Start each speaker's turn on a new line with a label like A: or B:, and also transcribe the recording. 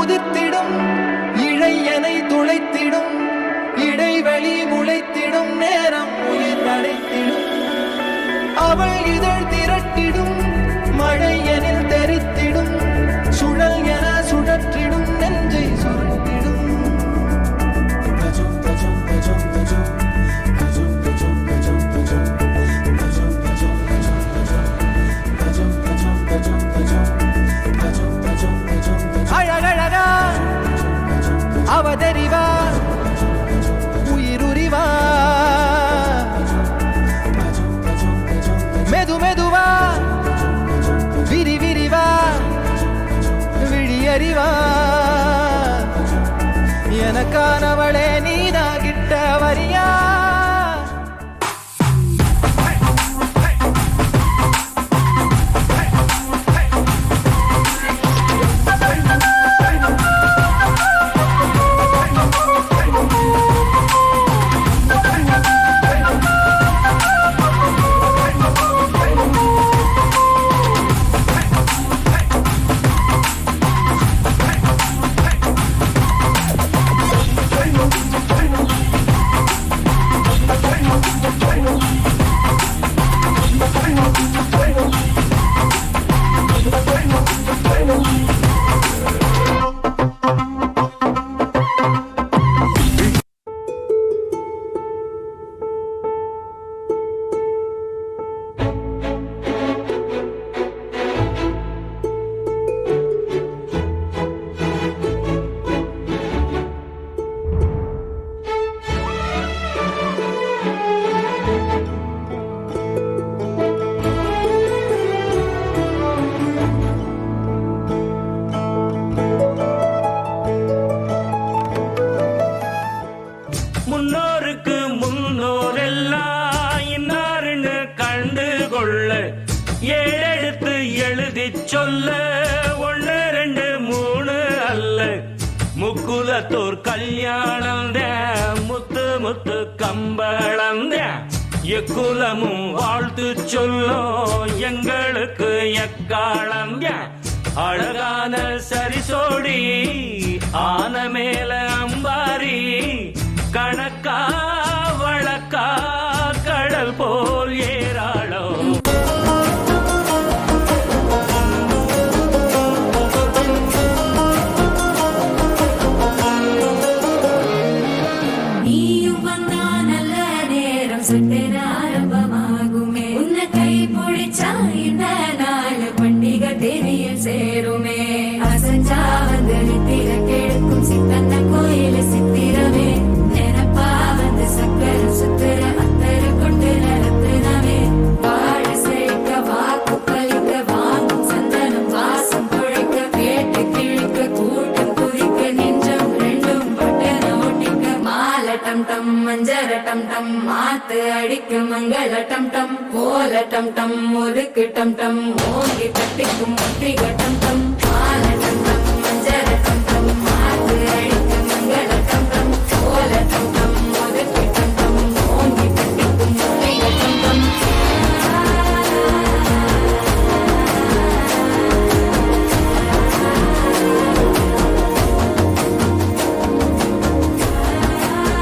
A: உதிர்த்திடும் இழையனை துளைத்திடும் இடைவெளி முளைத்திடும் நேரம் உயிர் அடைத்திடும் அவள் இதழ் திரட்டிடும் மழையனில் தெரித்திடும் சுழல் என சுழற்றிடும் நெஞ்சை சுருட்டிடும் அழகழகா அவதறிவா உயிருரிவா மெது மெதுவா விரி விரிவா விழியறிவா எனக்கானவளே நீதாகிட்ட வரியா
B: முன்னோருக்கு முன்னோரெல்லாம் இன்னாருன்னு கண்டு கொள்ள ஏழெழுத்து எழுதி சொல்ல 1 2 3 அல்ல முக்குலத்தோர் கல்யாணம் முத்து முத்து கம்பளம் எக்குலமும் வாழ்த்து சொல்லும் எங்களுக்கு எக்காலம் அழகான சரிசோடி ஆன மேல அம்பாரி கணக்கா வழக்கா கடல் போல் ஏராளோ
C: நீயும் வந்தா நல்ல நேரம் சட்டென ஆரம்பமாகுமே உன்னை கை பிடிச்சா இந்த நாள் பண்டிகை தேதியில் சேருமே அசஞ்சா வந்து நித்திர கெடுக்கும் சித்தன்ன கோயில சித்திரமே நெனப்பா வந்து சக்கர சுத்திர அத்தர கொண்டு நடத்துனவே வாழ செழிக்க வாக்கு பலிக்க வாங்கும் சந்தனம் வாசம் குழைக்க கேட்டு கிழிக்க கூட்டம் குதிக்க நெஞ்சம் ரெண்டும் பட்டன ஒட்டிக்க மால டம் டம் மஞ்சர டம் டம் மாத்து அடிக்க மங்கள டம் டம் கோல டம் டம் முறுக்கு டம் டம் ஓங்கி தட்டிக்கும் முட்டிக டம் டம்